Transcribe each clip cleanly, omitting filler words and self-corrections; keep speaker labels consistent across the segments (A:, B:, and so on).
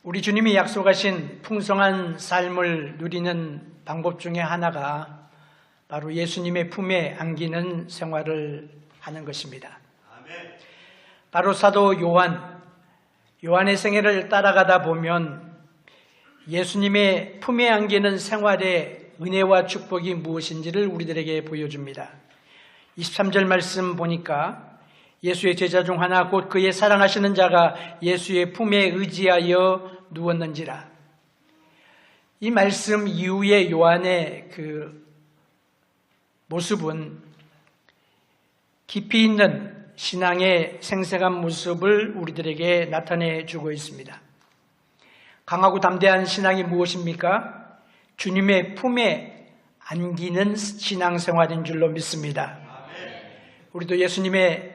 A: 우리 주님이 약속하신 풍성한 삶을 누리는 방법 중에 하나가 바로 예수님의 품에 안기는 생활을 하는 것입니다. 바로 사도 요한의 생애를 따라가다 보면 예수님의 품에 안기는 생활의 은혜와 축복이 무엇인지를 우리들에게 보여줍니다. 23절 말씀 보니까 예수의 제자 중 하나 곧 그의 사랑하시는 자가 예수의 품에 의지하여 누웠는지라. 이 말씀 이후에 요한의 그 모습은 깊이 있는 신앙의 생생한 모습을 우리들에게 나타내 주고 있습니다. 강하고 담대한 신앙이 무엇입니까? 주님의 품에 안기는 신앙생활인 줄로 믿습니다. 우리도 예수님의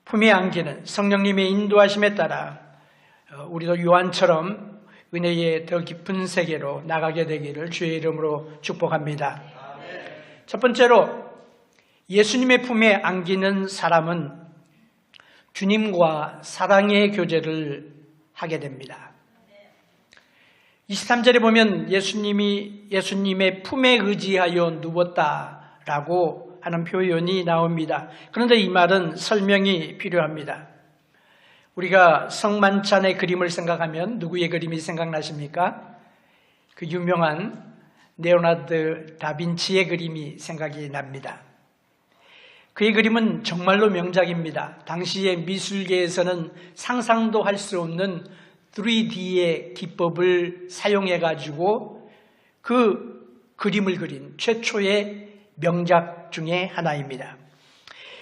A: 품에 안기는 성령님의 인도하심에 따라 우리도 요한처럼 은혜의 더 깊은 세계로 나가게 되기를 주의 이름으로 축복합니다. 첫 번째로 예수님의 품에 안기는 사람은 주님과 사랑의 교제를 하게 됩니다. 23절에 보면 예수님의 품에 의지하여 누웠다라고 하는 표현이 나옵니다. 그런데 이 말은 설명이 필요합니다. 우리가 성만찬의 그림을 생각하면 누구의 그림이 생각나십니까? 그 유명한 레오나르도 다빈치의 그림이 생각이 납니다. 그의 그림은 정말로 명작입니다. 당시의 미술계에서는 상상도 할 수 없는 3D의 기법을 사용해가지고 그 그림을 그린 최초의 명작 중에 하나입니다.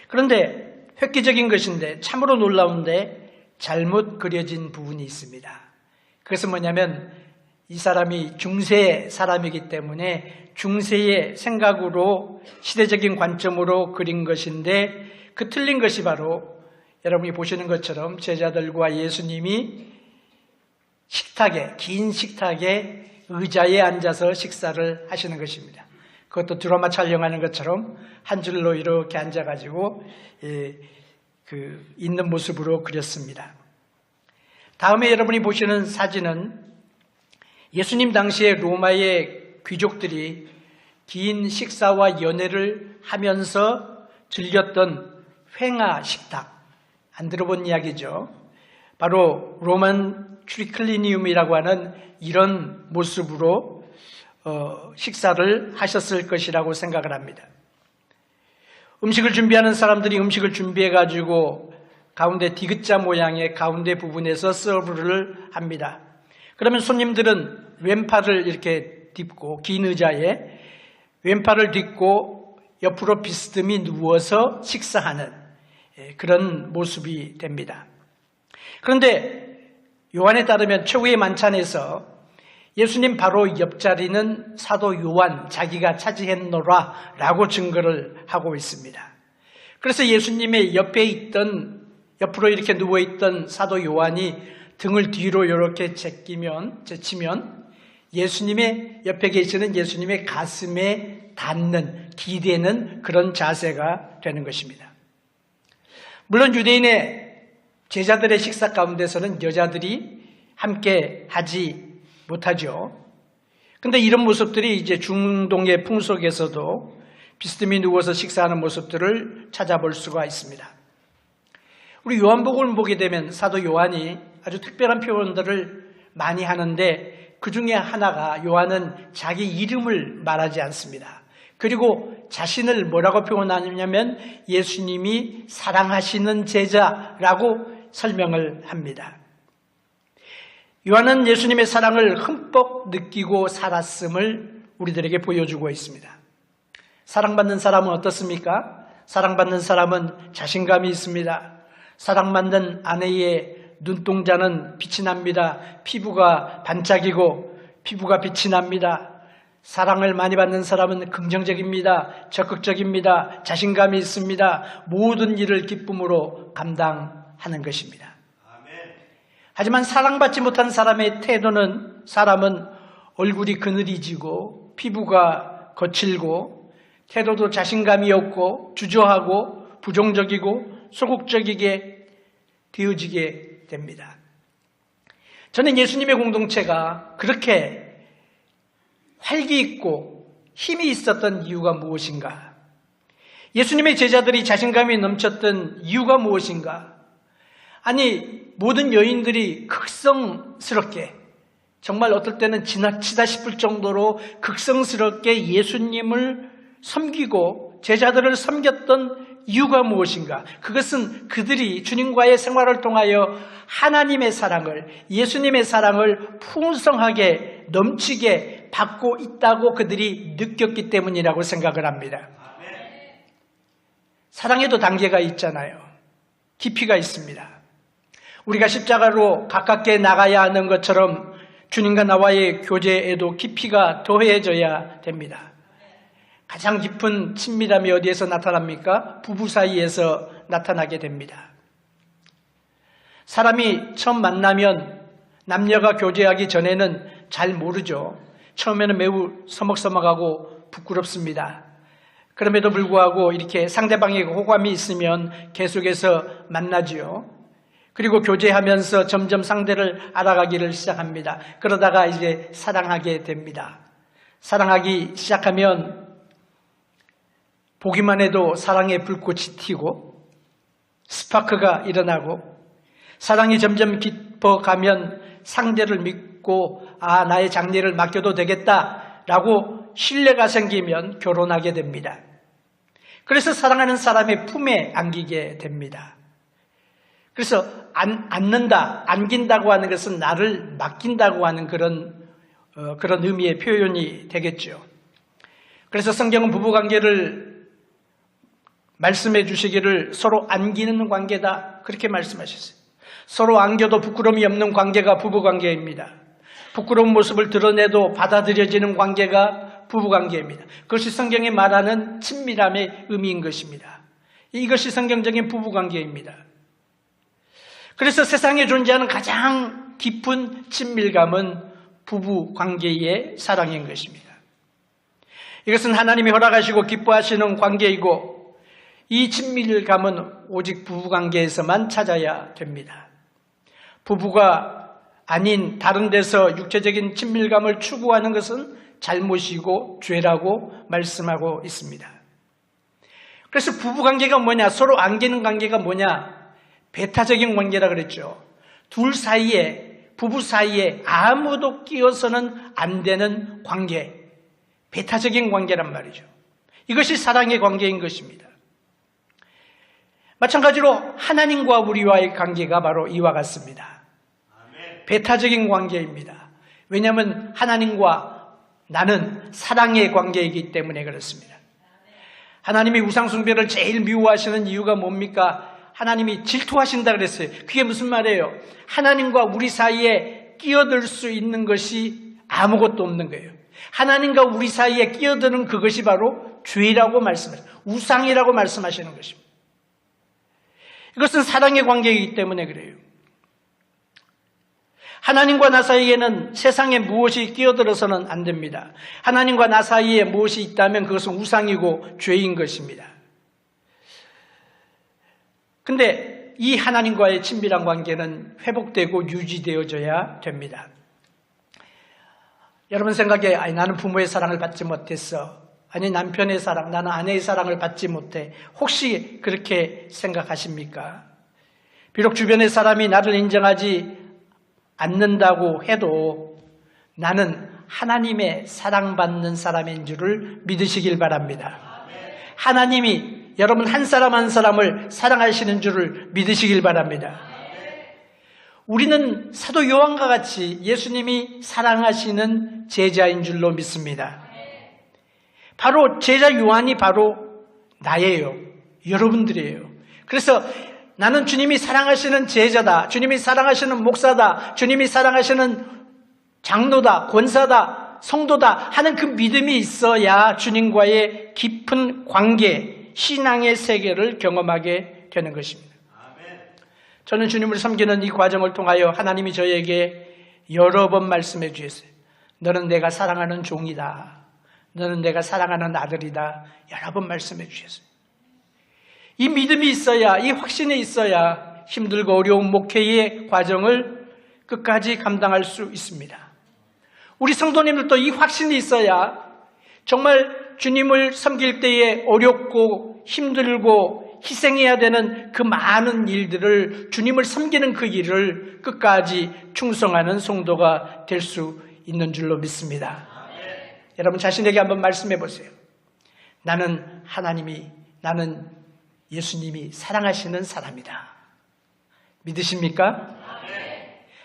A: 그런데 획기적인 것인데 참으로 놀라운데 잘못 그려진 부분이 있습니다. 그것은 뭐냐면 이 사람이 중세 사람이기 때문에 중세의 생각으로 시대적인 관점으로 그린 것인데 그 틀린 것이 바로 여러분이 보시는 것처럼 제자들과 예수님이 긴 식탁에 의자에 앉아서 식사를 하시는 것입니다. 그것도 드라마 촬영하는 것처럼 한 줄로 이렇게 앉아가지고 있는 모습으로 그렸습니다. 다음에 여러분이 보시는 사진은 예수님 당시에 로마의 귀족들이 긴 식사와 연회를 하면서 즐겼던 횡화 식탁, 안 들어본 이야기죠. 바로 로만 트리클리니움이라고 하는 이런 모습으로 식사를 하셨을 것이라고 생각을 합니다. 음식을 준비하는 사람들이 음식을 준비해가지고 가운데 디귿자 모양의 가운데 부분에서 서브를 합니다. 그러면 손님들은 왼팔을 이렇게 딛고 긴 의자에 왼팔을 딛고 옆으로 비스듬히 누워서 식사하는 그런 모습이 됩니다. 그런데 요한에 따르면 최후의 만찬에서 예수님 바로 옆자리는 사도 요한 자기가 차지했노라 라고 증거를 하고 있습니다. 그래서 예수님의 옆으로 이렇게 누워있던 사도 요한이 등을 뒤로 이렇게 제치면 예수님의 옆에 계시는 예수님의 가슴에 닿는, 기대는 그런 자세가 되는 것입니다. 물론 유대인의 제자들의 식사 가운데서는 여자들이 함께 하지 못하죠. 그런데 이런 모습들이 이제 중동의 풍속에서도 비스듬히 누워서 식사하는 모습들을 찾아볼 수가 있습니다. 우리 요한복음을 보게 되면 사도 요한이 아주 특별한 표현들을 많이 하는데 그 중에 하나가 요한은 자기 이름을 말하지 않습니다. 그리고 자신을 뭐라고 표현하냐면 예수님이 사랑하시는 제자라고 설명을 합니다. 요한은 예수님의 사랑을 흠뻑 느끼고 살았음을 우리들에게 보여주고 있습니다. 사랑받는 사람은 어떻습니까? 사랑받는 사람은 자신감이 있습니다. 사랑받는 아내의 눈동자는 빛이 납니다. 피부가 반짝이고 피부가 빛이 납니다. 사랑을 많이 받는 사람은 긍정적입니다. 적극적입니다. 자신감이 있습니다. 모든 일을 기쁨으로 감당하는 것입니다. 하지만 사랑받지 못한 사람의 사람은 얼굴이 그늘이지고 피부가 거칠고 태도도 자신감이 없고 주저하고 부정적이고 소극적이게 되어지게 됩니다. 저는 예수님의 공동체가 그렇게 활기 있고 힘이 있었던 이유가 무엇인가? 예수님의 제자들이 자신감이 넘쳤던 이유가 무엇인가? 아니, 모든 여인들이 극성스럽게, 정말 어떨 때는 지나치다 싶을 정도로 극성스럽게 예수님을 섬기고 제자들을 섬겼던 이유가 무엇인가? 그것은 그들이 주님과의 생활을 통하여 하나님의 사랑을, 예수님의 사랑을 풍성하게 넘치게 받고 있다고 그들이 느꼈기 때문이라고 생각을 합니다. 사랑에도 단계가 있잖아요. 깊이가 있습니다. 우리가 십자가로 가깝게 나가야 하는 것처럼 주님과 나와의 교제에도 깊이가 더해져야 됩니다. 가장 깊은 친밀함이 어디에서 나타납니까? 부부 사이에서 나타나게 됩니다. 사람이 처음 만나면 남녀가 교제하기 전에는 잘 모르죠. 처음에는 매우 서먹서먹하고 부끄럽습니다. 그럼에도 불구하고 이렇게 상대방에게 호감이 있으면 계속해서 만나지요. 그리고 교제하면서 점점 상대를 알아가기를 시작합니다. 그러다가 이제 사랑하게 됩니다. 사랑하기 시작하면 보기만 해도 사랑의 불꽃이 튀고 스파크가 일어나고 사랑이 점점 깊어가면 상대를 믿고 나의 장래를 맡겨도 되겠다라고 신뢰가 생기면 결혼하게 됩니다. 그래서 사랑하는 사람의 품에 안기게 됩니다. 그래서 안는다, 안긴다고 하는 것은 나를 맡긴다고 하는 그런 의미의 표현이 되겠죠. 그래서 성경은 부부관계를 말씀해 주시기를 서로 안기는 관계다 그렇게 말씀하셨어요. 서로 안겨도 부끄러움이 없는 관계가 부부관계입니다. 부끄러운 모습을 드러내도 받아들여지는 관계가 부부관계입니다. 그것이 성경이 말하는 친밀함의 의미인 것입니다. 이것이 성경적인 부부관계입니다. 그래서 세상에 존재하는 가장 깊은 친밀감은 부부관계의 사랑인 것입니다. 이것은 하나님이 허락하시고 기뻐하시는 관계이고 이 친밀감은 오직 부부관계에서만 찾아야 됩니다. 부부가 아닌 다른 데서 육체적인 친밀감을 추구하는 것은 잘못이고 죄라고 말씀하고 있습니다. 그래서 부부관계가 뭐냐? 서로 안기는 관계가 뭐냐? 배타적인 관계라 그랬죠. 둘 사이에, 부부 사이에 아무도 끼어서는 안 되는 관계, 배타적인 관계란 말이죠. 이것이 사랑의 관계인 것입니다. 마찬가지로 하나님과 우리와의 관계가 바로 이와 같습니다. 배타적인 관계입니다. 왜냐하면 하나님과 나는 사랑의 관계이기 때문에 그렇습니다. 하나님이 우상숭배를 제일 미워하시는 이유가 뭡니까? 하나님이 질투하신다 그랬어요. 그게 무슨 말이에요? 하나님과 우리 사이에 끼어들 수 있는 것이 아무것도 없는 거예요. 하나님과 우리 사이에 끼어드는 그것이 바로 죄라고 말씀하시는, 우상이라고 말씀하시는 것입니다. 이것은 사랑의 관계이기 때문에 그래요. 하나님과 나 사이에는 세상에 무엇이 끼어들어서는 안 됩니다. 하나님과 나 사이에 무엇이 있다면 그것은 우상이고 죄인 것입니다. 근데 이 하나님과의 친밀한 관계는 회복되고 유지되어져야 됩니다. 여러분 생각에 나는 부모의 사랑을 받지 못했어. 아니 남편의 사랑, 나는 아내의 사랑을 받지 못해. 혹시 그렇게 생각하십니까? 비록 주변의 사람이 나를 인정하지 않는다고 해도 나는 하나님의 사랑받는 사람인 줄을 믿으시길 바랍니다. 하나님이 여러분 한 사람 한 사람을 사랑하시는 줄을 믿으시길 바랍니다. 우리는 사도 요한과 같이 예수님이 사랑하시는 제자인 줄로 믿습니다. 바로 제자 요한이 바로 나예요. 여러분들이에요. 그래서 나는 주님이 사랑하시는 제자다. 주님이 사랑하시는 목사다. 주님이 사랑하시는 장로다. 권사다. 성도다. 하는 그 믿음이 있어야 주님과의 깊은 관계, 신앙의 세계를 경험하게 되는 것입니다. 저는 주님을 섬기는 이 과정을 통하여 하나님이 저에게 여러 번 말씀해 주셨어요. 너는 내가 사랑하는 종이다. 너는 내가 사랑하는 아들이다. 여러 번 말씀해 주셨어요. 이 믿음이 있어야, 이 확신이 있어야 힘들고 어려운 목회의 과정을 끝까지 감당할 수 있습니다. 우리 성도님들도 이 확신이 있어야 정말 주님을 섬길 때에 어렵고 힘들고 희생해야 되는 그 많은 일들을, 주님을 섬기는 그 일을 끝까지 충성하는 성도가 될 수 있는 줄로 믿습니다. 여러분 자신에게 한번 말씀해 보세요. 나는 예수님이 사랑하시는 사람이다. 믿으십니까?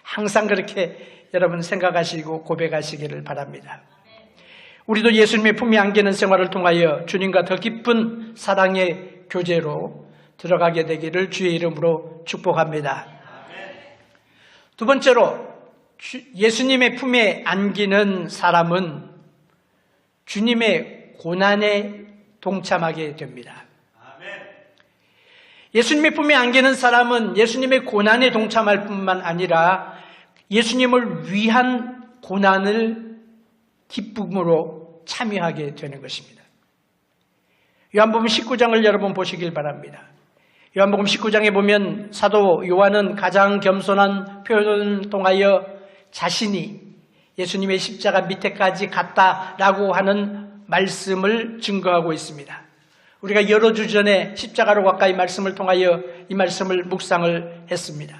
A: 항상 그렇게 여러분 생각하시고 고백하시기를 바랍니다. 우리도 예수님의 품에 안기는 생활을 통하여 주님과 더 깊은 사랑의 교제로 들어가게 되기를 주의 이름으로 축복합니다. 두 번째로, 예수님의 품에 안기는 사람은 주님의 고난에 동참하게 됩니다. 예수님의 품에 안기는 사람은 예수님의 고난에 동참할 뿐만 아니라 예수님을 위한 고난을 기쁨으로 참여하게 되는 것입니다. 요한복음 19장을 여러분 보시길 바랍니다. 요한복음 19장에 보면 사도 요한은 가장 겸손한 표현을 통하여 자신이 예수님의 십자가 밑에까지 갔다라고 하는 말씀을 증거하고 있습니다. 우리가 여러 주 전에 십자가로 가까이 말씀을 통하여 이 말씀을 묵상을 했습니다.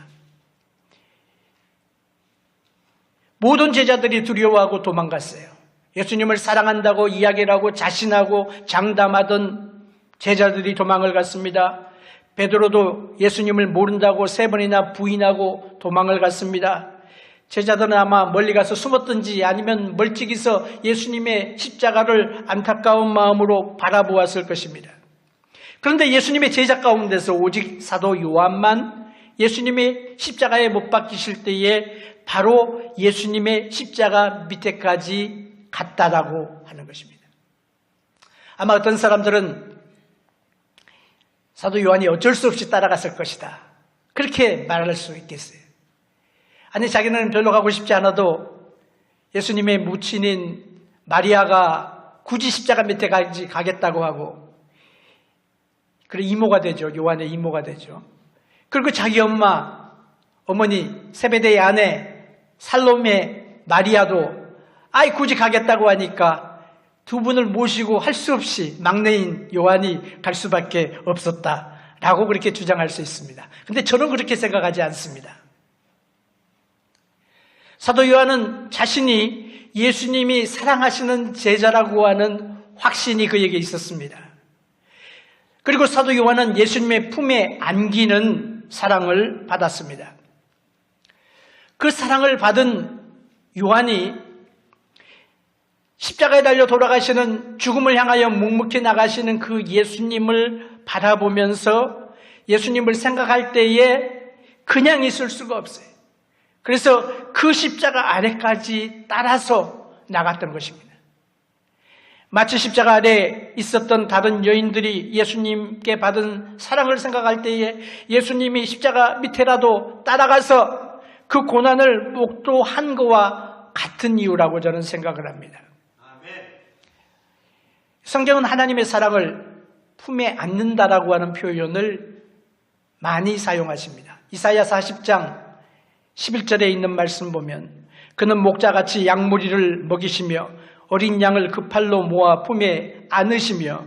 A: 모든 제자들이 두려워하고 도망갔어요. 예수님을 사랑한다고 이야기를 하고 자신하고 장담하던 제자들이 도망을 갔습니다. 베드로도 예수님을 모른다고 3번이나 부인하고 도망을 갔습니다. 제자들은 아마 멀리 가서 숨었든지 아니면 멀찍이서 예수님의 십자가를 안타까운 마음으로 바라보았을 것입니다. 그런데 예수님의 제자 가운데서 오직 사도 요한만 예수님의 십자가에 못 박히실 때에 바로 예수님의 십자가 밑에까지 갔다라고 하는 것입니다. 아마 어떤 사람들은 사도 요한이 어쩔 수 없이 따라갔을 것이다, 그렇게 말할 수 있겠어요. 아니, 자기는 별로 가고 싶지 않아도 예수님의母亲인 마리아가 굳이 십자가 밑에까지 가겠다고 하고, 그래 이모가 되죠. 요한의 이모가 되죠. 그리고 자기 어머니 세베대의 아내 살로메 마리아도 굳이 가겠다고 하니까 두 분을 모시고 할 수 없이 막내인 요한이 갈 수밖에 없었다라고 그렇게 주장할 수 있습니다. 그런데 저는 그렇게 생각하지 않습니다. 사도 요한은 자신이 예수님이 사랑하시는 제자라고 하는 확신이 그에게 있었습니다. 그리고 사도 요한은 예수님의 품에 안기는 사랑을 받았습니다. 그 사랑을 받은 요한이 십자가에 달려 돌아가시는, 죽음을 향하여 묵묵히 나가시는 그 예수님을 바라보면서 예수님을 생각할 때에 그냥 있을 수가 없어요. 그래서 그 십자가 아래까지 따라서 나갔던 것입니다. 마치 십자가 아래에 있었던 다른 여인들이 예수님께 받은 사랑을 생각할 때에 예수님이 십자가 밑에라도 따라가서 그 고난을 목도한 것과 같은 이유라고 저는 생각을 합니다. 성경은 하나님의 사랑을 품에 안는다라고 하는 표현을 많이 사용하십니다. 이사야 40장 11절에 있는 말씀 보면 그는 목자같이 양무리를 먹이시며 어린 양을 그 팔로 모아 품에 안으시며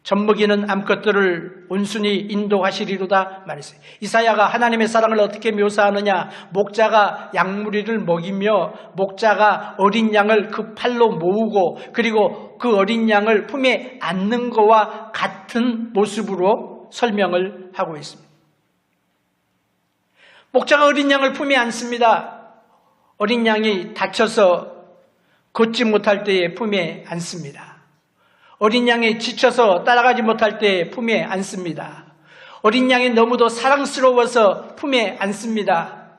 A: 젖먹이는 암컷들을 온순히 인도하시리로다 말했어요. 이사야가 하나님의 사랑을 어떻게 묘사하느냐, 목자가 양무리를 먹이며 목자가 어린 양을 그 팔로 모으고 그리고 그 어린 양을 품에 안는 것과 같은 모습으로 설명을 하고 있습니다. 목자가 어린 양을 품에 안습니다. 어린 양이 다쳐서 걷지 못할 때에 품에 안습니다. 어린 양이 지쳐서 따라가지 못할 때에 품에 안습니다. 어린 양이 너무도 사랑스러워서 품에 안습니다.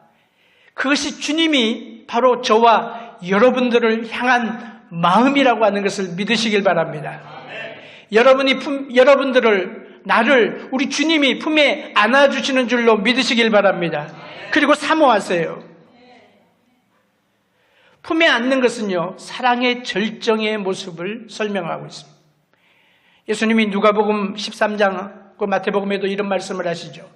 A: 그것이 주님이 바로 저와 여러분들을 향한 마음이라고 하는 것을 믿으시길 바랍니다. 여러분들을, 나를 우리 주님이 품에 안아주시는 줄로 믿으시길 바랍니다. 그리고 사모하세요. 품에 안는 것은요, 사랑의 절정의 모습을 설명하고 있습니다. 예수님이 누가복음 13장, 그 마태복음에도 이런 말씀을 하시죠.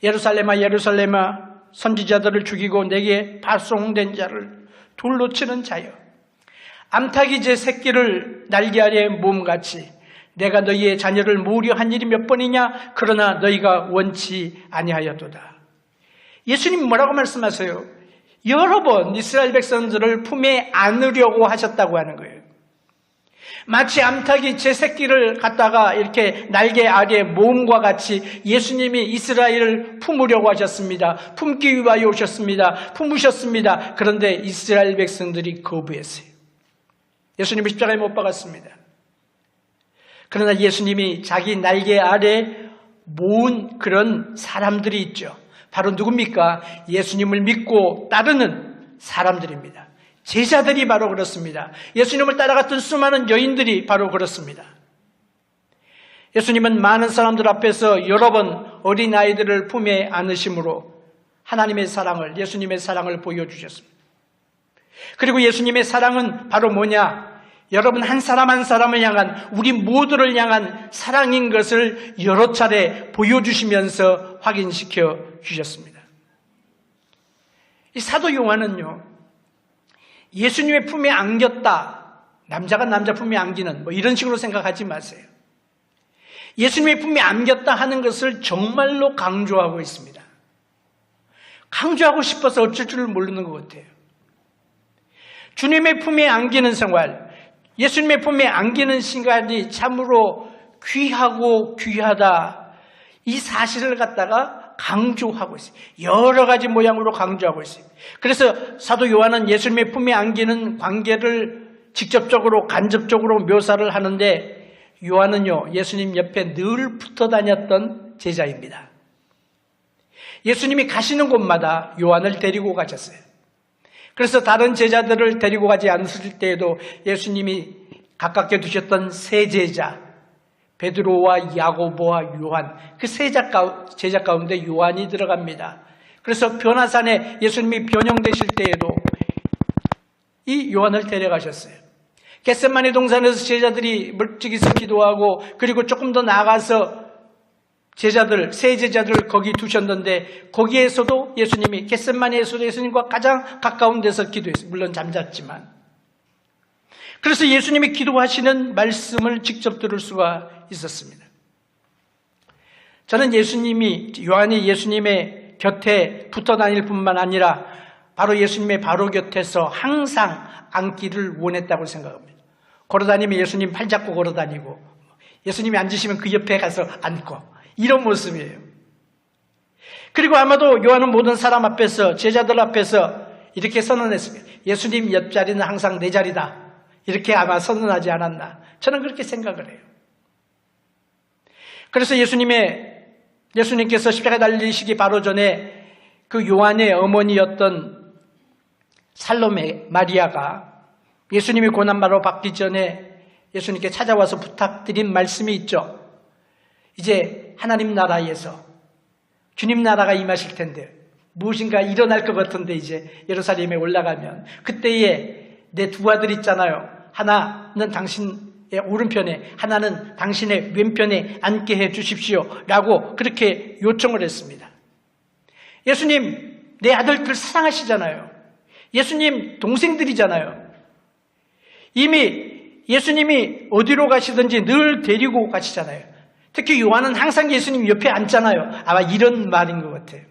A: 예루살렘아 예루살렘아 선지자들을 죽이고 내게 발송된 자를 돌로 치는 자여, 암탉이 제 새끼를 날개 아래 몸같이 내가 너희의 자녀를 모으려 한 일이 몇 번이냐? 그러나 너희가 원치 아니하였도다. 예수님 뭐라고 말씀하세요? 여러 번 이스라엘 백성들을 품에 안으려고 하셨다고 하는 거예요. 마치 암탉이 제 새끼를 갖다가 이렇게 날개 아래 모음과 같이 예수님이 이스라엘을 품으려고 하셨습니다. 품기 위하여 오셨습니다. 품으셨습니다. 그런데 이스라엘 백성들이 거부했어요. 예수님을 십자가에 못 박았습니다. 그러나 예수님이 자기 날개 아래 모은 그런 사람들이 있죠. 바로 누굽니까? 예수님을 믿고 따르는 사람들입니다. 제자들이 바로 그렇습니다. 예수님을 따라갔던 수많은 여인들이 바로 그렇습니다. 예수님은 많은 사람들 앞에서 여러 번 어린아이들을 품에 안으심으로 하나님의 사랑을, 예수님의 사랑을 보여주셨습니다. 그리고 예수님의 사랑은 바로 뭐냐? 여러분 한 사람 한 사람을 향한, 우리 모두를 향한 사랑인 것을 여러 차례 보여주시면서 확인시켜 주셨습니다. 이 사도 요한은요, 예수님의 품에 안겼다, 남자가 남자 품에 안기는 이런 식으로 생각하지 마세요. 예수님의 품에 안겼다 하는 것을 정말로 강조하고 있습니다. 강조하고 싶어서 어쩔 줄 모르는 것 같아요. 주님의 품에 안기는 생활, 예수님의 품에 안기는 시간이 참으로 귀하고 귀하다, 이 사실을 갖다가 강조하고 있어요. 여러 가지 모양으로 강조하고 있어요. 그래서 사도 요한은 예수님의 품에 안기는 관계를 직접적으로 간접적으로 묘사를 하는데, 요한은요 예수님 옆에 늘 붙어 다녔던 제자입니다. 예수님이 가시는 곳마다 요한을 데리고 가셨어요. 그래서 다른 제자들을 데리고 가지 않으실 때에도 예수님이 가깝게 두셨던 세 제자, 베드로와 야고보와 요한, 그 세 제자 가운데 요한이 들어갑니다. 그래서 변화산에 예수님이 변형되실 때에도 이 요한을 데려가셨어요. 겟세마네 동산에서 제자들이 멀찍이서 기도하고, 그리고 조금 더 나아가서 세 제자들을 거기 두셨는데, 거기에서도 예수님이, 겟세마네에서도 예수님과 가장 가까운 데서 기도했어요. 물론 잠잤지만. 그래서 예수님이 기도하시는 말씀을 직접 들을 수가 있었습니다. 저는 요한이 예수님의 곁에 붙어 다닐 뿐만 아니라 바로 예수님의 바로 곁에서 항상 앉기를 원했다고 생각합니다. 걸어다니면 예수님 팔 잡고 걸어다니고, 예수님이 앉으시면 그 옆에 가서 앉고, 이런 모습이에요. 그리고 아마도 요한은 모든 사람 앞에서, 제자들 앞에서 이렇게 선언했습니다. 예수님 옆자리는 항상 내 자리다, 이렇게 아마 선언하지 않았나, 저는 그렇게 생각을 해요. 그래서 예수님께서 십자가에 달리시기 바로 전에 그 요한의 어머니였던 살로메 마리아가 예수님이 고난받으러 받기 전에 예수님께 찾아와서 부탁드린 말씀이 있죠. 이제 하나님 나라에서 주님 나라가 임하실 텐데, 무엇인가 일어날 것 같은데, 이제 예루살렘에 올라가면 그때에 내 두 아들 있잖아요. 하나는 당신의 오른편에, 하나는 당신의 왼편에 앉게 해 주십시오 라고 그렇게 요청을 했습니다. 예수님, 내 아들들 사랑하시잖아요. 예수님 동생들이잖아요. 이미 예수님이 어디로 가시든지 늘 데리고 가시잖아요. 특히 요한은 항상 예수님 옆에 앉잖아요. 아마 이런 말인 것 같아요.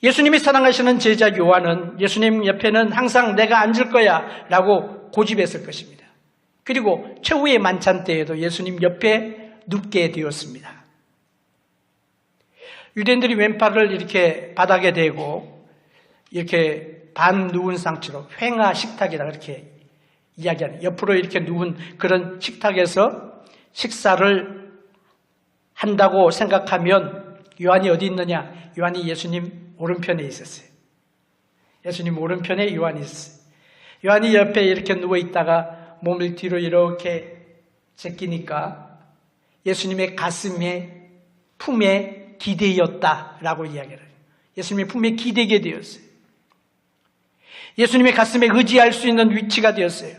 A: 예수님이 사랑하시는 제자 요한은 예수님 옆에는 항상 내가 앉을 거야 라고 고집했을 것입니다. 그리고 최후의 만찬 때에도 예수님 옆에 눕게 되었습니다. 유대인들이 왼팔을 이렇게 바닥에 대고 이렇게 반 누운 상태로 횡하 식탁이라 그렇게 이야기하는, 옆으로 이렇게 누운 그런 식탁에서 식사를 한다고 생각하면 요한이 어디 있느냐? 요한이 예수님 오른편에 있었어요. 예수님 오른편에 요한이 있었어요. 요한이 옆에 이렇게 누워 있다가 몸을 뒤로 이렇게 제끼니까 예수님의 가슴에, 품에 기대었다라고 이야기를 해요. 예수님의 품에 기대게 되었어요. 예수님의 가슴에 의지할 수 있는 위치가 되었어요.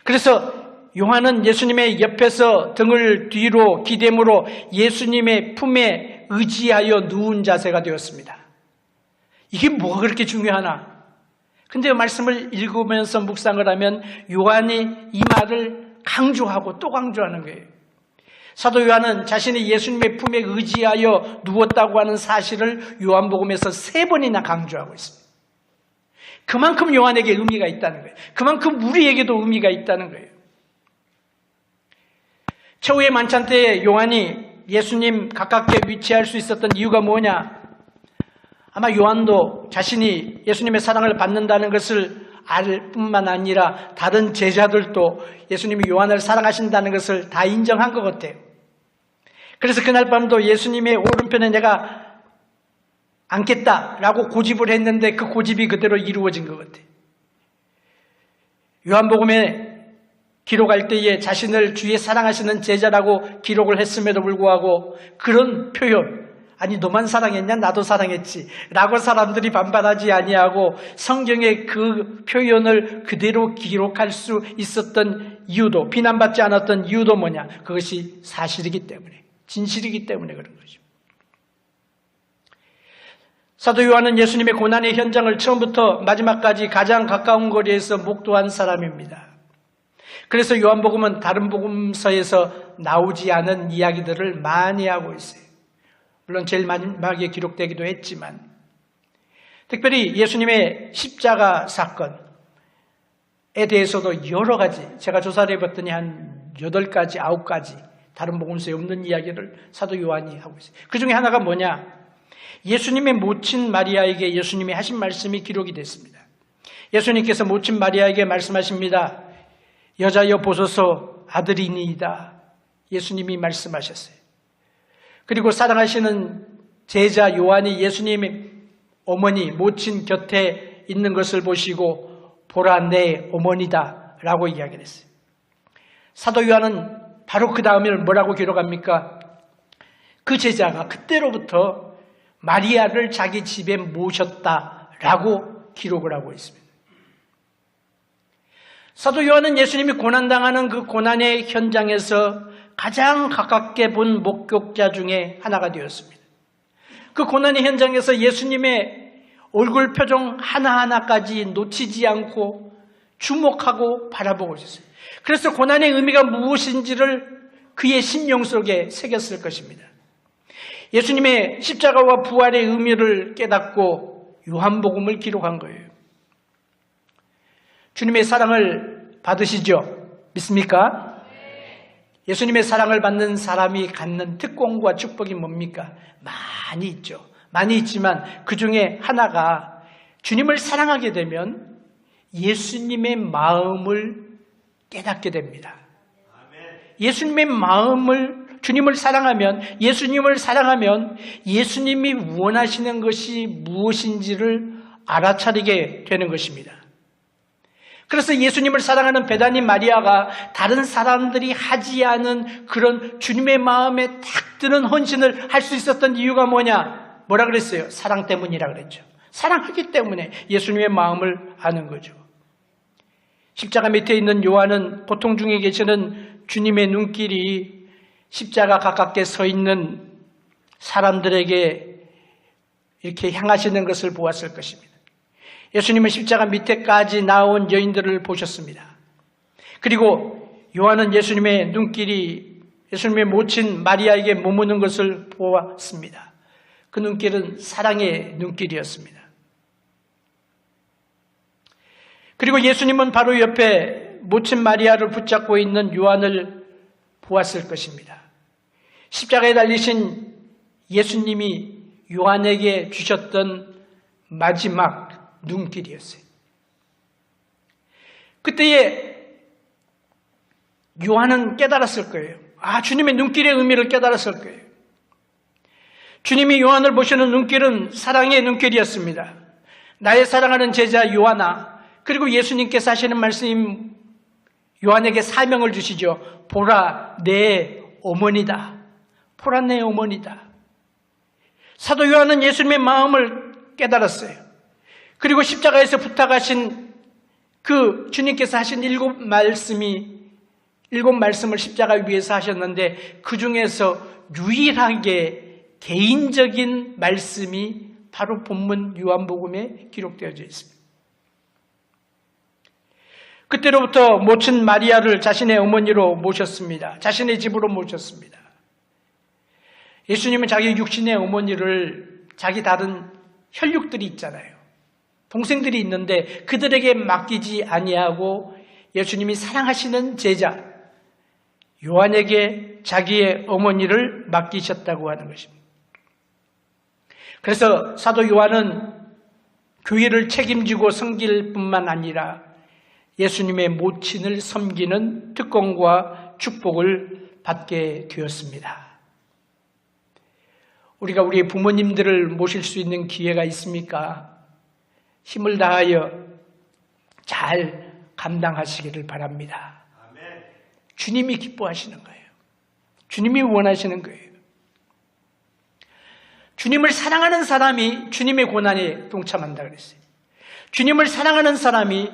A: 그래서 요한은 예수님의 옆에서 등을 뒤로 기대므로 예수님의 품에 의지하여 누운 자세가 되었습니다. 이게 뭐가 그렇게 중요하나? 근데 말씀을 읽으면서 묵상을 하면 요한이 이 말을 강조하고 또 강조하는 거예요. 사도 요한은 자신이 예수님의 품에 의지하여 누웠다고 하는 사실을 요한복음에서 3번이나 강조하고 있습니다. 그만큼 요한에게 의미가 있다는 거예요. 그만큼 우리에게도 의미가 있다는 거예요. 최후의 만찬 때에 요한이 예수님 가깝게 위치할 수 있었던 이유가 뭐냐? 아마 요한도 자신이 예수님의 사랑을 받는다는 것을 알 뿐만 아니라 다른 제자들도 예수님이 요한을 사랑하신다는 것을 다 인정한 것 같아요. 그래서 그날 밤도 예수님의 오른편에 내가 앉겠다라고 고집을 했는데 그 고집이 그대로 이루어진 것 같아요. 요한복음에 기록할 때에 자신을 주의 사랑하시는 제자라고 기록을 했음에도 불구하고 그런 표현, 아니 너만 사랑했냐? 나도 사랑했지 라고 사람들이 반발하지 아니하고 성경의 그 표현을 그대로 기록할 수 있었던 이유도, 비난받지 않았던 이유도 뭐냐? 그것이 사실이기 때문에, 진실이기 때문에 그런 거죠. 사도 요한은 예수님의 고난의 현장을 처음부터 마지막까지 가장 가까운 거리에서 목도한 사람입니다. 그래서 요한복음은 다른 복음서에서 나오지 않은 이야기들을 많이 하고 있어요. 물론 제일 마지막에 기록되기도 했지만, 특별히 예수님의 십자가 사건에 대해서도 여러 가지, 제가 조사를 해봤더니 한 8가지, 9가지 다른 복음서에 없는 이야기를 사도 요한이 하고 있어요. 그 중에 하나가 뭐냐? 예수님의 모친 마리아에게 예수님이 하신 말씀이 기록이 됐습니다. 예수님께서 모친 마리아에게 말씀하십니다. 여자여 보소서 아들이니이다. 예수님이 말씀하셨어요. 그리고 사랑하시는 제자 요한이 예수님의 어머니 모친 곁에 있는 것을 보시고 보라 내 어머니다 라고 이야기를 했어요. 사도 요한은 바로 그 다음에 뭐라고 기록합니까? 그 제자가 그때로부터 마리아를 자기 집에 모셨다라고 기록을 하고 있습니다. 사도 요한은 예수님이 고난당하는 그 고난의 현장에서 가장 가깝게 본 목격자 중에 하나가 되었습니다. 그 고난의 현장에서 예수님의 얼굴 표정 하나하나까지 놓치지 않고 주목하고 바라보고 있었어요. 그래서 고난의 의미가 무엇인지를 그의 심령 속에 새겼을 것입니다. 예수님의 십자가와 부활의 의미를 깨닫고 요한복음을 기록한 거예요. 주님의 사랑을 받으시죠? 믿습니까? 예수님의 사랑을 받는 사람이 갖는 특권과 축복이 뭡니까? 많이 있죠. 많이 있지만 그 중에 하나가 주님을 사랑하게 되면 예수님의 마음을 깨닫게 됩니다. 예수님의 마음을, 주님을 사랑하면, 예수님을 사랑하면 예수님이 원하시는 것이 무엇인지를 알아차리게 되는 것입니다. 그래서 예수님을 사랑하는 베다니 마리아가 다른 사람들이 하지 않은 그런 주님의 마음에 탁 드는 헌신을 할 수 있었던 이유가 뭐냐? 뭐라 그랬어요? 사랑 때문이라 그랬죠. 사랑하기 때문에 예수님의 마음을 아는 거죠. 십자가 밑에 있는 요한은 보통 중에 계시는 주님의 눈길이 십자가 가깝게 서 있는 사람들에게 이렇게 향하시는 것을 보았을 것입니다. 예수님은 십자가 밑에까지 나온 여인들을 보셨습니다. 그리고 요한은 예수님의 눈길이 예수님의 모친 마리아에게 머무는 것을 보았습니다. 그 눈길은 사랑의 눈길이었습니다. 그리고 예수님은 바로 옆에 모친 마리아를 붙잡고 있는 요한을 보았을 것입니다. 십자가에 달리신 예수님이 요한에게 주셨던 마지막 눈길이었어요. 그때에 요한은 깨달았을 거예요. 주님의 눈길의 의미를 깨달았을 거예요. 주님이 요한을 보시는 눈길은 사랑의 눈길이었습니다. 나의 사랑하는 제자 요한아, 그리고 예수님께서 하시는 말씀인 요한에게 사명을 주시죠. 보라 내 어머니다. 보라 내 어머니다. 사도 요한은 예수님의 마음을 깨달았어요. 그리고 십자가에서 부탁하신 그 주님께서 하신 7 말씀을 십자가 위에서 하셨는데 그 중에서 유일하게 개인적인 말씀이 바로 본문 요한복음에 기록되어져 있습니다. 그때로부터 모친 마리아를 자신의 어머니로 모셨습니다. 자신의 집으로 모셨습니다. 예수님은 자기 육신의 어머니를 자기 다른 혈육들이 있잖아요. 동생들이 있는데 그들에게 맡기지 아니하고 예수님이 사랑하시는 제자 요한에게 자기의 어머니를 맡기셨다고 하는 것입니다. 그래서 사도 요한은 교회를 책임지고 섬길 뿐만 아니라 예수님의 모친을 섬기는 특권과 축복을 받게 되었습니다. 우리가 우리 부모님들을 모실 수 있는 기회가 있습니까? 힘을 다하여 잘 감당하시기를 바랍니다. 주님이 기뻐하시는 거예요. 주님이 원하시는 거예요. 주님을 사랑하는 사람이 주님의 고난에 동참한다 그랬어요. 주님을 사랑하는 사람이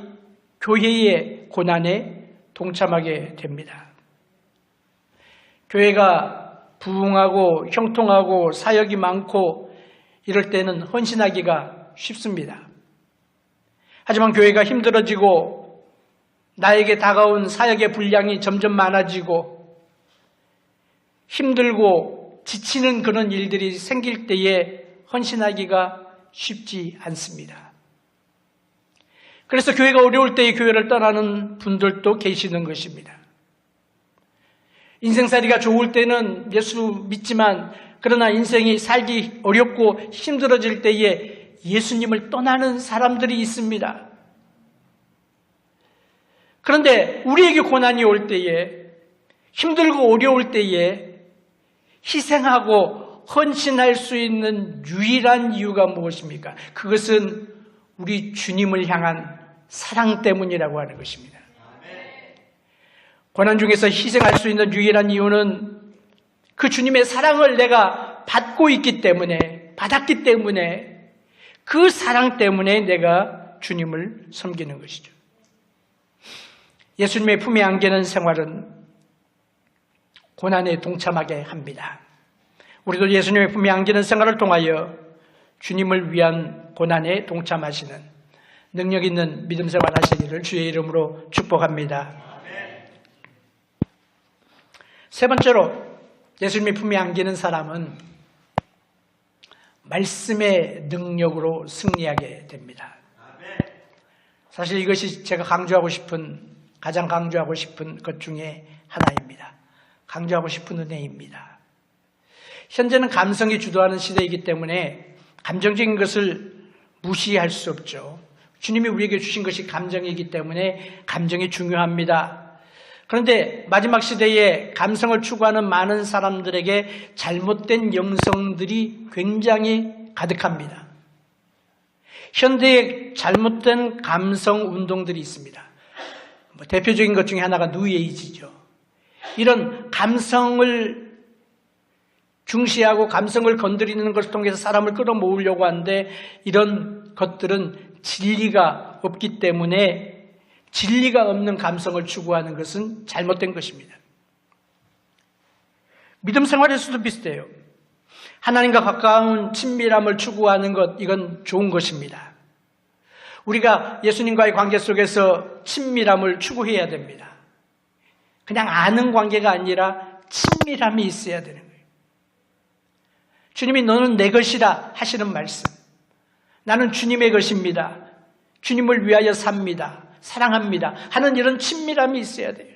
A: 교회의 고난에 동참하게 됩니다. 교회가 부흥하고 형통하고 사역이 많고 이럴 때는 헌신하기가 쉽습니다. 하지만 교회가 힘들어지고 나에게 다가온 사역의 분량이 점점 많아지고 힘들고 지치는 그런 일들이 생길 때에 헌신하기가 쉽지 않습니다. 그래서 교회가 어려울 때에 교회를 떠나는 분들도 계시는 것입니다. 인생살이가 좋을 때는 예수 믿지만 그러나 인생이 살기 어렵고 힘들어질 때에 예수님을 떠나는 사람들이 있습니다. 그런데 우리에게 고난이 올 때에 힘들고 어려울 때에 희생하고 헌신할 수 있는 유일한 이유가 무엇입니까? 그것은 우리 주님을 향한 사랑 때문이라고 하는 것입니다. 고난 중에서 희생할 수 있는 유일한 이유는 그 주님의 사랑을 내가 받았기 때문에 그 사랑 때문에 내가 주님을 섬기는 것이죠. 예수님의 품에 안기는 생활은 고난에 동참하게 합니다. 우리도 예수님의 품에 안기는 생활을 통하여 주님을 위한 고난에 동참하시는 능력 있는 믿음 생활 하시기를 주의 이름으로 축복합니다. 세 번째로 예수님의 품에 안기는 사람은 말씀의 능력으로 승리하게 됩니다. 사실 이것이 제가 가장 강조하고 싶은 것 중에 하나입니다. 강조하고 싶은 은혜입니다. 현재는 감성이 주도하는 시대이기 때문에 감정적인 것을 무시할 수 없죠. 주님이 우리에게 주신 것이 감정이기 때문에 감정이 중요합니다. 그런데 마지막 시대에 감성을 추구하는 많은 사람들에게 잘못된 영성들이 굉장히 가득합니다. 현대에 잘못된 감성 운동들이 있습니다. 대표적인 것 중에 하나가 뉴에이지죠. 이런 감성을 중시하고 감성을 건드리는 것을 통해서 사람을 끌어모으려고 하는데 이런 것들은 진리가 없기 때문에 진리가 없는 감성을 추구하는 것은 잘못된 것입니다. 믿음 생활에서도 비슷해요. 하나님과 가까운 친밀함을 추구하는 것, 이건 좋은 것입니다. 우리가 예수님과의 관계 속에서 친밀함을 추구해야 됩니다. 그냥 아는 관계가 아니라 친밀함이 있어야 되는 거예요. 주님이 너는 내 것이라 하시는 말씀. 나는 주님의 것입니다. 주님을 위하여 삽니다. 사랑합니다. 하는 이런 친밀함이 있어야 돼요.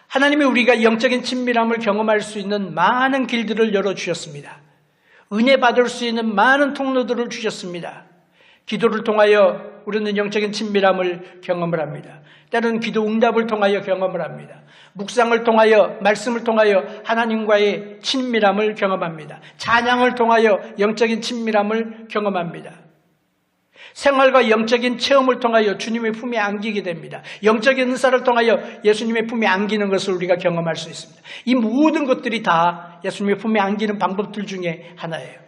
A: 하나님이 우리가 영적인 친밀함을 경험할 수 있는 많은 길들을 열어주셨습니다. 은혜 받을 수 있는 많은 통로들을 주셨습니다. 기도를 통하여 우리는 영적인 친밀함을 경험을 합니다. 때로는 기도 응답을 통하여 경험을 합니다. 묵상을 통하여, 말씀을 통하여 하나님과의 친밀함을 경험합니다. 찬양을 통하여 영적인 친밀함을 경험합니다. 생활과 영적인 체험을 통하여 주님의 품에 안기게 됩니다. 영적인 은사를 통하여 예수님의 품에 안기는 것을 우리가 경험할 수 있습니다. 이 모든 것들이 다 예수님의 품에 안기는 방법들 중에 하나예요.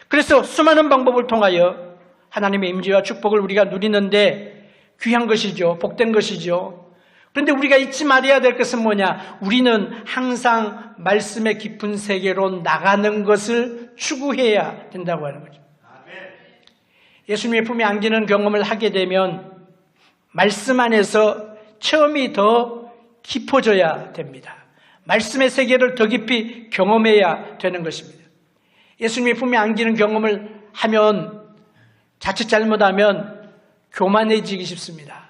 A: 그래서 수많은 방법을 통하여 하나님의 임재와 축복을 우리가 누리는데 귀한 것이죠. 복된 것이죠. 그런데 우리가 잊지 말아야 될 것은 뭐냐? 우리는 항상 말씀의 깊은 세계로 나가는 것을 추구해야 된다고 하는 거죠. 예수님의 품에 안기는 경험을 하게 되면 말씀 안에서 체험이 더 깊어져야 됩니다. 말씀의 세계를 더 깊이 경험해야 되는 것입니다. 예수님의 품에 안기는 경험을 하면 자칫 잘못하면 교만해지기 쉽습니다.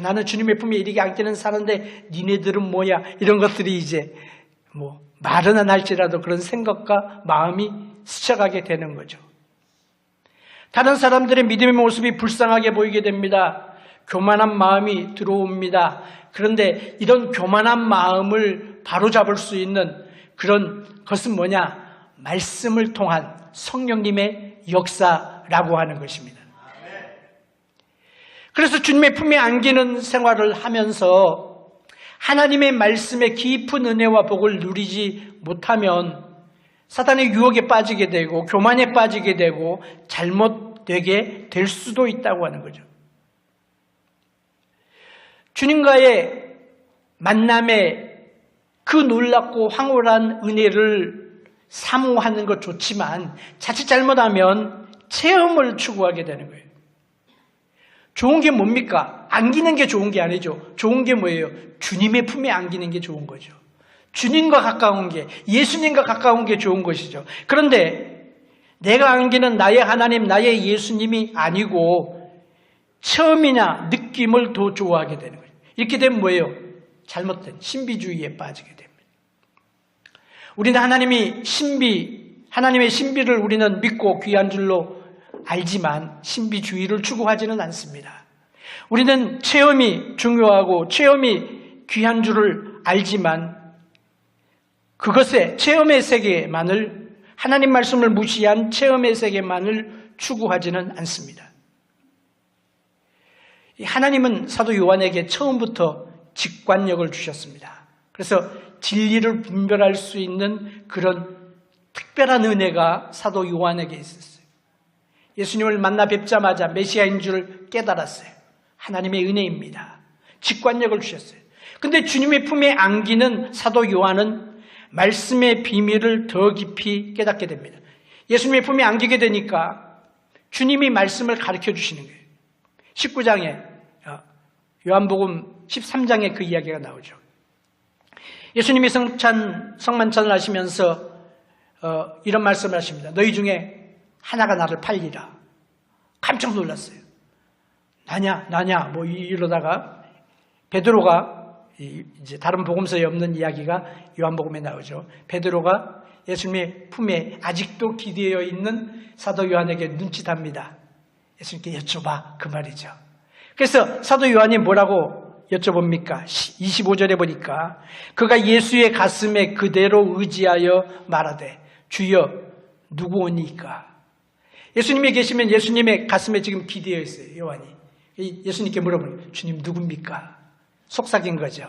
A: 나는 주님의 품에 이렇게 안기는 사는데 니네들은 뭐야? 이런 것들이 이제 말은 안 할지라도 그런 생각과 마음이 스쳐가게 되는 거죠. 다른 사람들의 믿음의 모습이 불쌍하게 보이게 됩니다. 교만한 마음이 들어옵니다. 그런데 이런 교만한 마음을 바로잡을 수 있는 그런 것은 뭐냐? 말씀을 통한 성령님의 역사라고 하는 것입니다. 그래서 주님의 품에 안기는 생활을 하면서 하나님의 말씀의 깊은 은혜와 복을 누리지 못하면 사단의 유혹에 빠지게 되고 교만에 빠지게 되고 잘못되게 될 수도 있다고 하는 거죠. 주님과의 만남에 그 놀랍고 황홀한 은혜를 사모하는 것 좋지만 자칫 잘못하면 체험을 추구하게 되는 거예요. 좋은 게 뭡니까? 안기는 게 좋은 게 아니죠. 좋은 게 뭐예요? 주님의 품에 안기는 게 좋은 거죠. 주님과 가까운 게, 예수님과 가까운 게 좋은 것이죠. 그런데 내가 안기는 나의 하나님, 나의 예수님이 아니고 처음이나 느낌을 더 좋아하게 되는 거예요. 이렇게 되면 뭐예요? 잘못된 신비주의에 빠지게 됩니다. 우리는 하나님의 신비를 우리는 믿고 귀한 줄로 알지만 신비주의를 추구하지는 않습니다. 우리는 체험이 중요하고 체험이 귀한 줄을 알지만 그것의 체험의 세계만을 하나님 말씀을 무시한 체험의 세계만을 추구하지는 않습니다. 하나님은 사도 요한에게 처음부터 직관력을 주셨습니다. 그래서 진리를 분별할 수 있는 그런 특별한 은혜가 사도 요한에게 있었어요. 예수님을 만나 뵙자마자 메시아인 줄 깨달았어요. 하나님의 은혜입니다. 직관력을 주셨어요. 그런데 주님의 품에 안기는 사도 요한은 말씀의 비밀을 더 깊이 깨닫게 됩니다. 예수님의 품에 안기게 되니까 주님이 말씀을 가르쳐 주시는 거예요. 19장에 요한복음 13장에 그 이야기가 나오죠. 예수님이 성만찬을 하시면서 이런 말씀을 하십니다. 너희 중에 하나가 나를 팔리라. 깜짝 놀랐어요. 나냐 이러다가 베드로가 이제 다른 복음서에 없는 이야기가 요한복음에 나오죠. 베드로가 예수님의 품에 아직도 기대어 있는 사도 요한에게 눈짓합니다. 예수님께 여쭤봐 그 말이죠. 그래서 사도 요한이 뭐라고 여쭤봅니까? 25절에 보니까 그가 예수의 가슴에 그대로 의지하여 말하되 주여 누구오니까? 예수님이 계시면 예수님의 가슴에 지금 기대어 있어요. 요한이. 예수님께 물어보는 주님 누굽니까? 속삭인 거죠.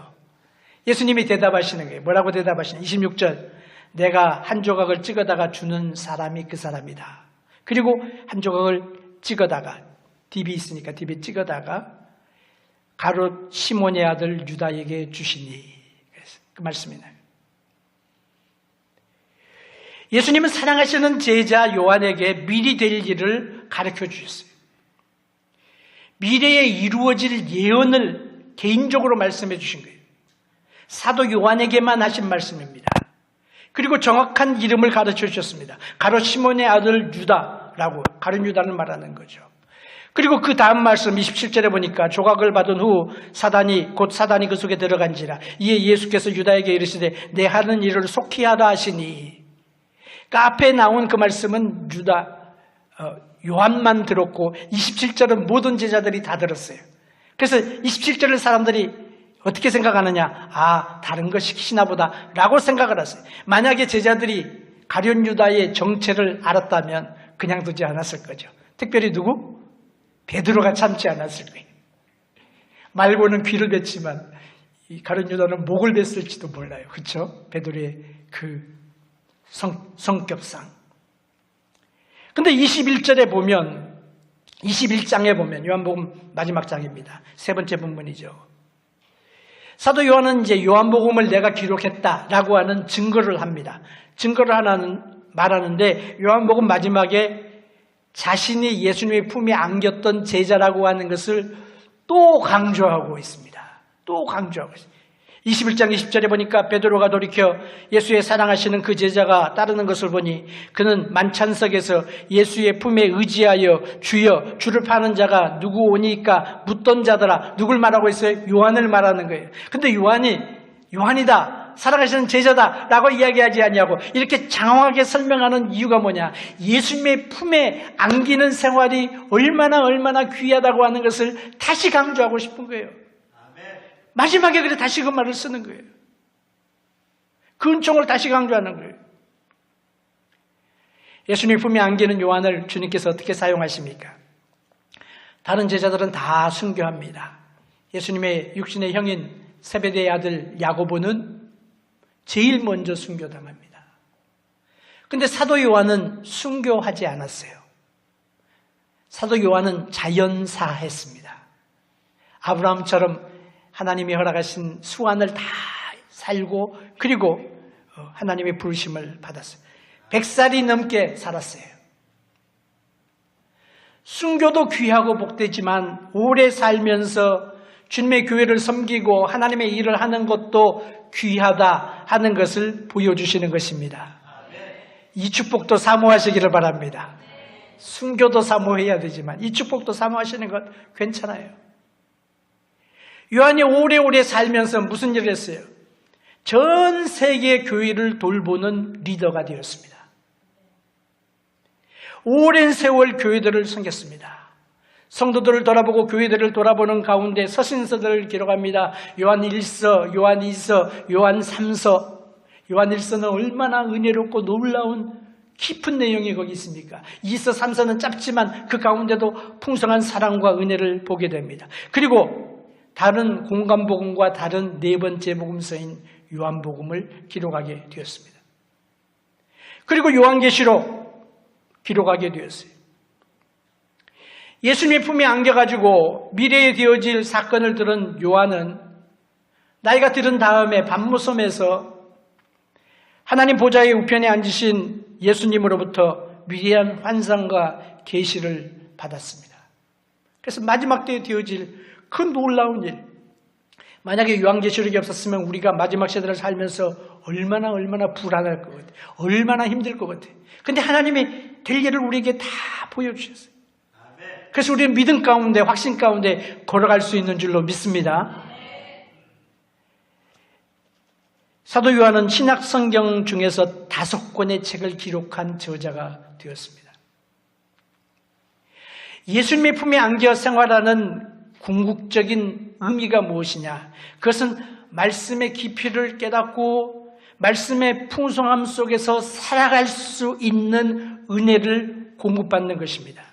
A: 예수님이 대답하시는 거예요. 뭐라고 대답하시냐? 26절 내가 한 조각을 찍어다가 주는 사람이 그 사람이다. 그리고 한 조각을 찍어다가 딥이 있으니까 딥에 찍어다가 가롯 시몬의 아들 유다에게 주시니. 그 말씀이네요. 예수님은 사랑하시는 제자 요한에게 미리 될 일을 가르쳐 주셨어요. 미래에 이루어질 예언을 개인적으로 말씀해 주신 거예요. 사도 요한에게만 하신 말씀입니다. 그리고 정확한 이름을 가르쳐 주셨습니다. 가롯 시몬의 아들 유다라고 가룟 유다를 말하는 거죠. 그리고 그 다음 말씀 27절에 보니까 조각을 받은 후 사단이 그 속에 들어간지라 이에 예수께서 유다에게 이르시되 내 하는 일을 속히 하라 하시니. 그러니까 앞에 나온 그 말씀은 요한만 들었고 27절은 모든 제자들이 다 들었어요. 그래서 27절을 사람들이 어떻게 생각하느냐? 다른 거 시키시나 보다 라고 생각을 했어요. 만약에 제자들이 가룟 유다의 정체를 알았다면 그냥 두지 않았을 거죠. 특별히 누구? 베드로가 참지 않았을 거예요. 말고는 귀를 뱉지만 이 가룟 유다는 목을 뱉을지도 몰라요. 그렇죠? 베드로의 그 성격상. 근데 21절에 보면 21장에 보면 요한복음 마지막 장입니다. 세 번째 본문이죠. 사도 요한은 이제 요한복음을 내가 기록했다라고 하는 증거를 합니다. 증거를 말하는데 요한복음 마지막에 자신이 예수님의 품에 안겼던 제자라고 하는 것을 또 강조하고 있습니다. 또 강조하고 있습니다. 21장 20절에 보니까 베드로가 돌이켜 예수의 사랑하시는 그 제자가 따르는 것을 보니 그는 만찬석에서 예수의 품에 의지하여 주여 주를 파는 자가 누구 오니까 묻던 자더라. 누굴 말하고 있어요? 요한을 말하는 거예요. 근데 요한이다. 사랑하시는 제자다 라고 이야기하지 않냐고 이렇게 장황하게 설명하는 이유가 뭐냐? 예수님의 품에 안기는 생활이 얼마나 귀하다고 하는 것을 다시 강조하고 싶은 거예요. 마지막에 그래 다시 그 말을 쓰는 거예요. 그 은총을 다시 강조하는 거예요. 예수님 품에 안기는 요한을 주님께서 어떻게 사용하십니까? 다른 제자들은 다 순교합니다. 예수님의 육신의 형인 세베대의 아들 야고보는 제일 먼저 순교당합니다. 그런데 사도 요한은 순교하지 않았어요. 사도 요한은 자연사했습니다. 아브라함처럼 하나님이 허락하신 수완을 다 살고 그리고 하나님의 부르심을 받았어요. 100살이 넘게 살았어요. 순교도 귀하고 복되지만 오래 살면서 주님의 교회를 섬기고 하나님의 일을 하는 것도 귀하다 하는 것을 보여주시는 것입니다. 이 축복도 사모하시기를 바랍니다. 순교도 사모해야 되지만 이 축복도 사모하시는 것 괜찮아요. 요한이 오래오래 살면서 무슨 일을 했어요? 전 세계 교회를 돌보는 리더가 되었습니다. 오랜 세월 교회들을 섬겼습니다. 성도들을 돌아보고 교회들을 돌아보는 가운데 서신서들을 기록합니다. 요한 1서, 요한 2서, 요한 3서. 요한 1서는 얼마나 은혜롭고 놀라운 깊은 내용이 거기 있습니까? 2서, 3서는 짧지만 그 가운데도 풍성한 사랑과 은혜를 보게 됩니다. 그리고 다른 공간복음과 다른 네 번째 복음서인 요한복음을 기록하게 되었습니다. 그리고 요한계시록 기록하게 되었어요. 예수님의 품에 안겨가지고 미래에 되어질 사건을 들은 요한은 나이가 들은 다음에 밤무섬에서 하나님 보좌의 우편에 앉으신 예수님으로부터 위대한 환상과 계시를 받았습니다. 그래서 마지막 때에 되어질 그 놀라운 일, 만약에 요한계시록이 없었으면 우리가 마지막 세대를 살면서 얼마나 불안할 것 같아, 얼마나 힘들 것 같아. 근데 하나님이 될 일을 우리에게 다 보여주셨어요. 그래서 우리는 믿음 가운데, 확신 가운데 걸어갈 수 있는 줄로 믿습니다. 사도 요한은 신약 성경 중에서 5권의 책을 기록한 저자가 되었습니다. 예수님의 품에 안겨 생활하는 궁극적인 의미가 무엇이냐? 그것은 말씀의 깊이를 깨닫고 말씀의 풍성함 속에서 살아갈 수 있는 은혜를 공급받는 것입니다.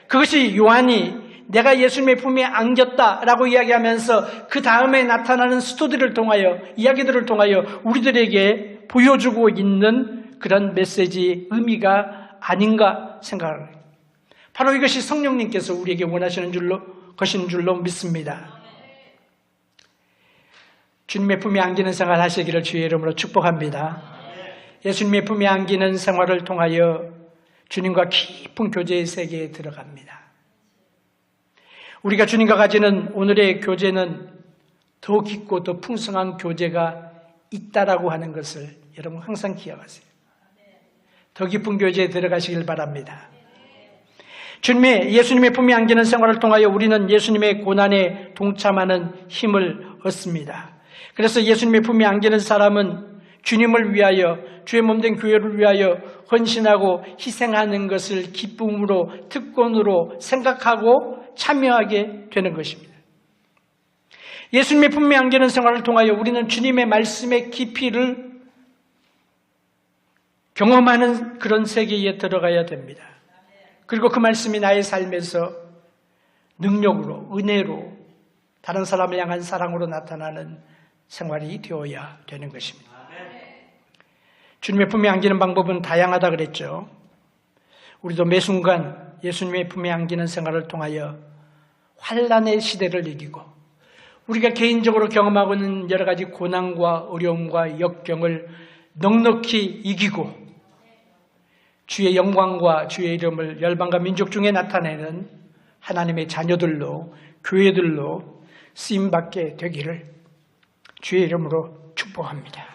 A: 그것이 요한이 내가 예수님의 품에 안겼다라고 이야기하면서 그 다음에 나타나는 스토리를 통하여, 이야기들을 통하여 우리들에게 보여주고 있는 그런 메시지의 의미가 아닌가 생각합니다. 바로 이것이 성령님께서 우리에게 원하시는 것인 줄로 믿습니다. 주님의 품에 안기는 생활 하시기를 주의 이름으로 축복합니다. 예수님의 품에 안기는 생활을 통하여 주님과 깊은 교제의 세계에 들어갑니다. 우리가 주님과 가지는 오늘의 교제는 더 깊고 더 풍성한 교제가 있다라고 하는 것을 여러분 항상 기억하세요. 더 깊은 교제에 들어가시길 바랍니다. 예수님의 품에 안기는 생활을 통하여 우리는 예수님의 고난에 동참하는 힘을 얻습니다. 그래서 예수님의 품에 안기는 사람은 주님을 위하여, 주의 몸된 교회를 위하여 헌신하고 희생하는 것을 기쁨으로, 특권으로 생각하고 참여하게 되는 것입니다. 예수님의 품에 안기는 생활을 통하여 우리는 주님의 말씀의 깊이를 경험하는 그런 세계에 들어가야 됩니다. 그리고 그 말씀이 나의 삶에서 능력으로, 은혜로, 다른 사람을 향한 사랑으로 나타나는 생활이 되어야 되는 것입니다. 주님의 품에 안기는 방법은 다양하다 그랬죠. 우리도 매 순간 예수님의 품에 안기는 생활을 통하여 환난의 시대를 이기고 우리가 개인적으로 경험하고 있는 여러 가지 고난과 어려움과 역경을 넉넉히 이기고 주의 영광과 주의 이름을 열방과 민족 중에 나타내는 하나님의 자녀들로, 교회들로 쓰임받게 되기를 주의 이름으로 축복합니다.